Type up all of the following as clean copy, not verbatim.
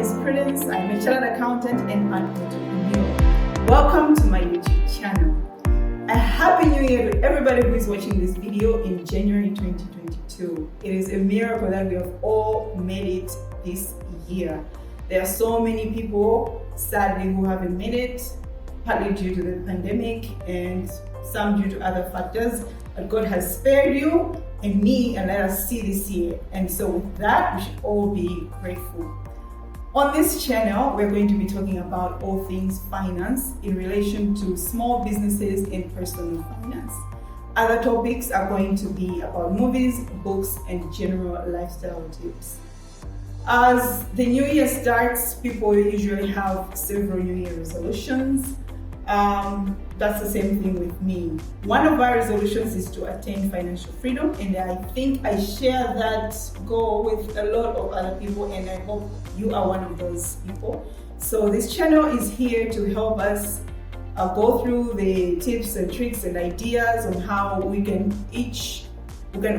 is Prudence. I'm a chartered accountant and an entrepreneur. Welcome to my YouTube channel. A happy new year to everybody who is watching this video in January 2022. It is a miracle that we have all made it this year. There are so many people, sadly, who haven't made it, partly due to the pandemic and some due to other factors. But God has spared you and me and let us see this year. And so with that, we should all be grateful. On this channel, we're going to be talking about all things finance in relation to small businesses and personal finance. Other topics are going to be about movies, books, and general lifestyle tips. As the new year starts, people usually have several New Year resolutions. That's the same thing with me. One of our resolutions is to attain financial freedom, and I think I share that goal with a lot of other people, and I hope you are one of those people. So this channel is here to help us go through the tips and tricks and ideas on how we can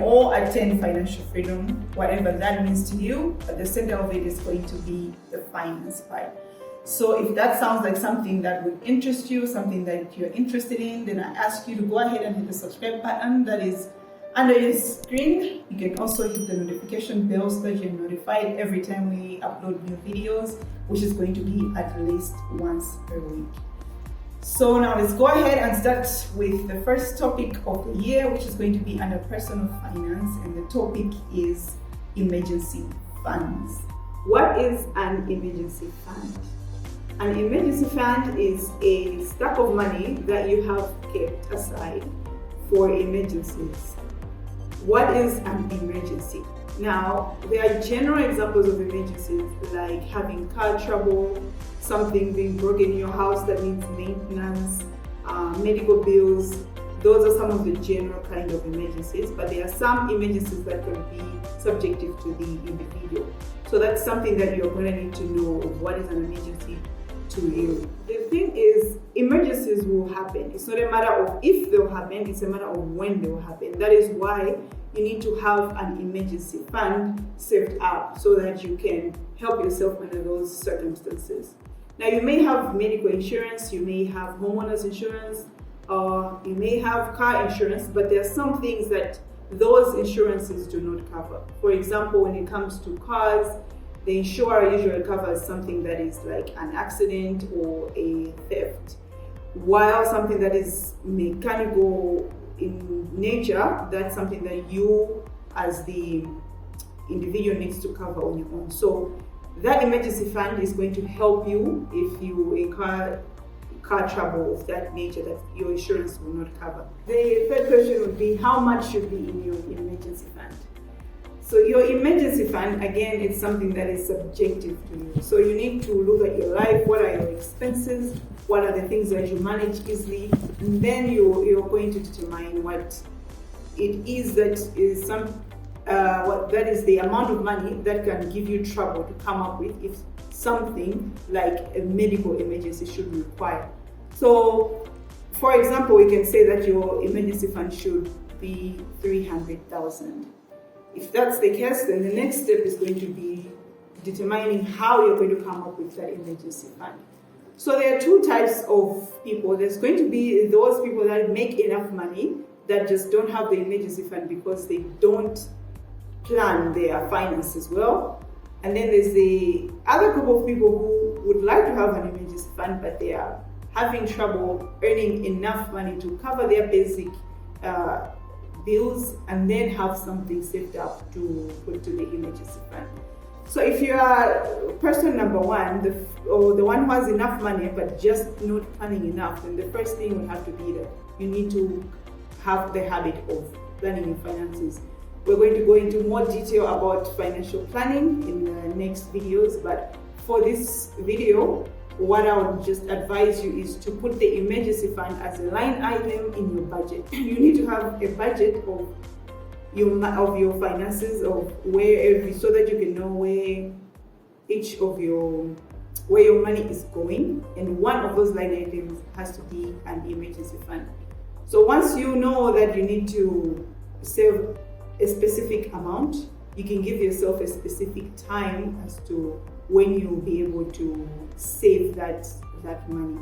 all attain financial freedom, whatever that means to you. But the center of it is going to be the finance part. So if that sounds like something that would interest you, something that you're interested in, then I ask you to go ahead and hit the subscribe button that is under your screen. You can also hit the notification bell so that you're notified every time we upload new videos, which is going to be at least once per week. So now let's go ahead and start with the first topic of the year, which is going to be under personal finance, and the topic is emergency funds. What is an emergency fund? An emergency fund is a stack of money that you have kept aside for emergencies. What is an emergency? Now, there are general examples of emergencies like having car trouble, something being broken in your house that needs maintenance, medical bills. Those are some of the general kind of emergencies, but there are some emergencies that can be subjective to the individual. So that's something that you're going to need to know of what is an emergency to you. The thing is, emergencies will happen. It's not a matter of if they'll happen, it's a matter of when they'll happen. That is why you need to have an emergency fund saved up so that you can help yourself under those circumstances. Now, you may have medical insurance, you may have homeowners insurance, or you may have car insurance, but there are some things that those insurances do not cover. For example, when it comes to cars, the insurer usually covers something that is like an accident or a theft, while something that is mechanical in nature, that's something that you as the individual needs to cover on your own. So that emergency fund is going to help you if you incur car trouble of that nature that your insurance will not cover. The third question would be, how much should be in your emergency fund? So your emergency fund, again, it's something that is subjective to you. So you need to look at your life, what are your expenses, what are the things that you manage easily, and then you're going to determine what it is that is what that is the amount of money that can give you trouble to come up with if something like a medical emergency should be required. So, for example, we can say that your emergency fund should be 300,000. If that's the case, then the next step is going to be determining how you're going to come up with that emergency fund. So there are two types of people. There's going to be those people that make enough money that just don't have the emergency fund because they don't plan their finances well. And then there's the other group of people who would like to have an emergency fund, but they are having trouble earning enough money to cover their basic bills and then have something saved up to put to the emergency fund. So if you are person number one, the one who has enough money but just not planning enough, then the first thing would have to be that you need to have the habit of planning your finances. We're going to go into more detail about financial planning in the next videos, but for this video, what I would just advise you is to put the emergency fund as a line item in your budget. You need to have a budget of your finances, of so that you can know where your money is going, and one of those line items has to be an emergency fund. So once you know that you need to save a specific amount, you can give yourself a specific time as to when you'll be able to save that money.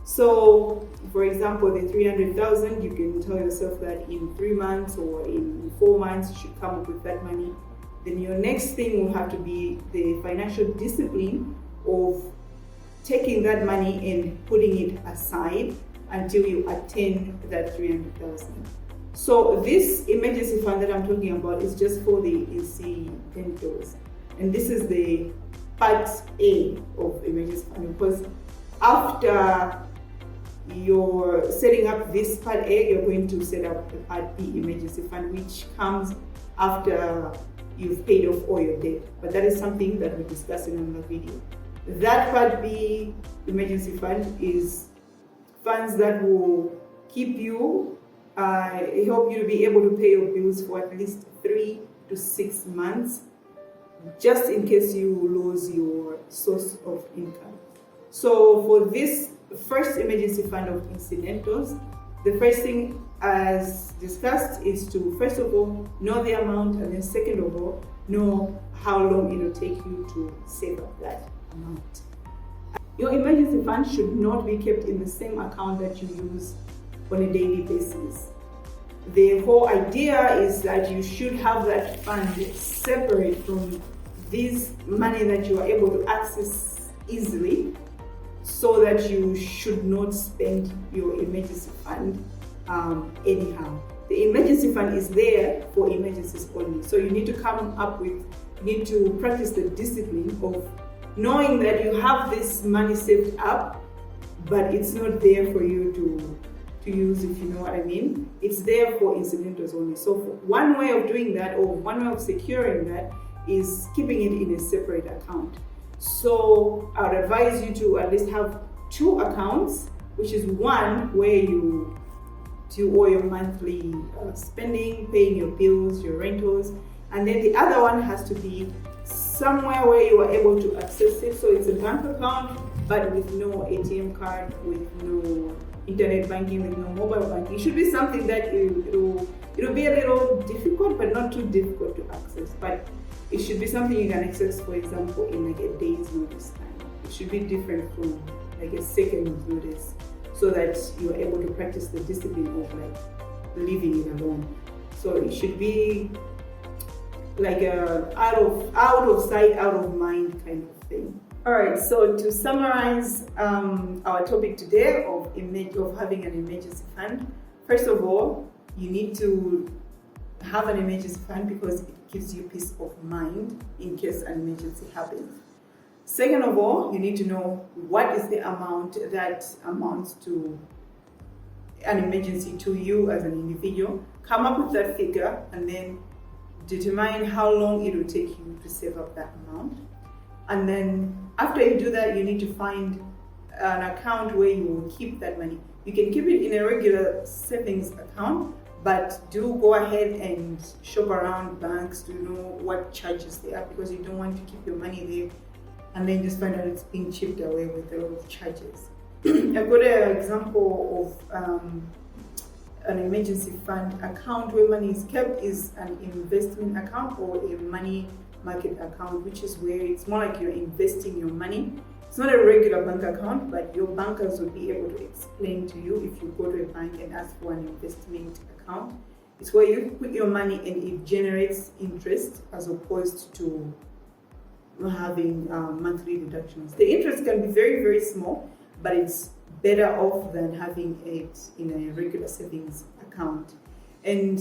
So, for example, the 300,000, you can tell yourself that in 3 months or in 4 months you should come up with that money. Then your next thing will have to be the financial discipline of taking that money and putting it aside until you attain that 300,000. So this emergency fund that I'm talking about is just for the incidentals, and this is the part A of emergency fund, because after you're setting up this part A, you're going to set up the part B emergency fund, which comes after you've paid off all your debt. But that is something that we discuss in another video. That part B emergency fund is funds that will keep you, help you to be able to pay your bills for at least 3 to 6 months, just in case you lose your source of income. So for this first emergency fund of incidentals, the first thing, as discussed, is to first of all know the amount, and then second of all know how long it will take you to save up that amount. Your emergency fund should not be kept in the same account that you use on a daily basis. The whole idea is that you should have that fund separate from this money that you are able to access easily, so that you should not spend your emergency fund anyhow. The emergency fund is there for emergencies only. So you need to practice the discipline of knowing that you have this money saved up, but it's not there for you to use, if you know what I mean. It's there for incidentals only. So one way of doing that, or one way of securing that, is keeping it in a separate account. So I would advise you to at least have 2 accounts, which is one where you do all your monthly spending, paying your bills, your rentals, and then the other one has to be somewhere where you are able to access it. So it's a bank account, but with no ATM card, with no internet banking, with no mobile banking. It should be something that it'll be a little difficult, but not too difficult to access. But it should be something you can access, for example, in like a day's notice time. It should be different from like a second notice, so that you are able to practice the discipline of like leaving it alone. So it should be like a out of sight, out of mind kind of thing. All right. So to summarize our topic today of having an emergency fund, first of all, you need to have an emergency fund because it gives you peace of mind in case an emergency happens. Second of all, you need to know what is the amount that amounts to an emergency to you as an individual. Come up with that figure and then determine how long it will take you to save up that amount. And then after you do that, you need to find an account where you will keep that money. You can keep it in a regular savings account, but do go ahead and shop around banks to know what charges they are, because you don't want to keep your money there and then just find out it's being chipped away with a lot of charges. I've got an example of an emergency fund account where money is kept is an investment account or a money market account, which is where it's more like you're investing your money. It's not a regular bank account, but your bankers will be able to explain to you if you go to a bank and ask for an investment account. It's where you put your money and it generates interest as opposed to having monthly deductions. The interest can be very, very small, but it's better off than having it in a regular savings account. And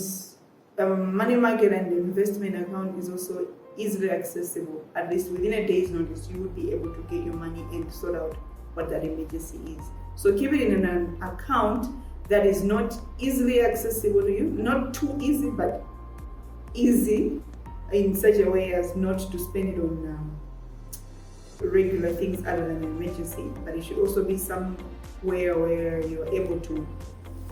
money market and investment account is also easily accessible. At least within a day's notice, you would be able to get your money and sort out what that emergency is. So keep it in an account that is not easily accessible to you, not too easy, but easy in such a way as not to spend it on regular things other than an emergency. But it should also be somewhere where you're able to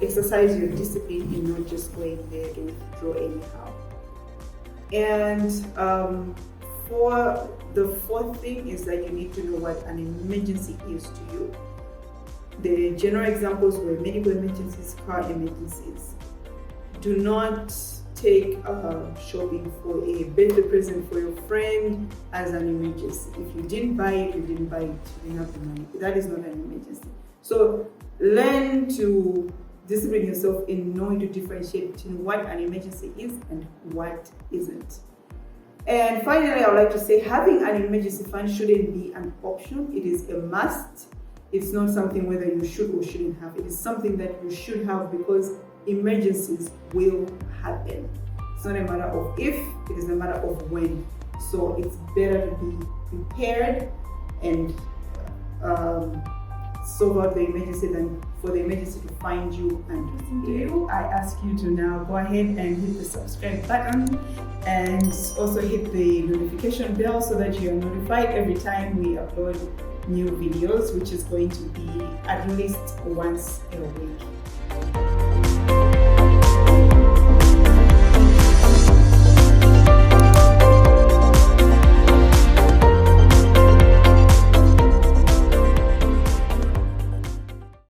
exercise your discipline and not just going there to withdraw anyhow. And for the fourth thing is that you need to know what an emergency is to you. The general examples were medical emergencies, car emergencies. Do not take shopping for a birthday present for your friend as an emergency. If you didn't buy it, you didn't buy it, you didn't have the money. That is not an emergency. So learn to discipline yourself in knowing to differentiate between what an emergency is and what isn't. And finally, I would like to say having an emergency fund shouldn't be an option. It is a must. It's not something whether you should or shouldn't have. It is something that you should have because emergencies will happen. It's not a matter of if, it is a matter of when. So it's better to be prepared and solve out the emergency than for the emergency to find you and to you. I ask you to now go ahead and hit the subscribe button and also hit the notification bell so that you are notified every time we upload new videos, which is going to be at least once a week.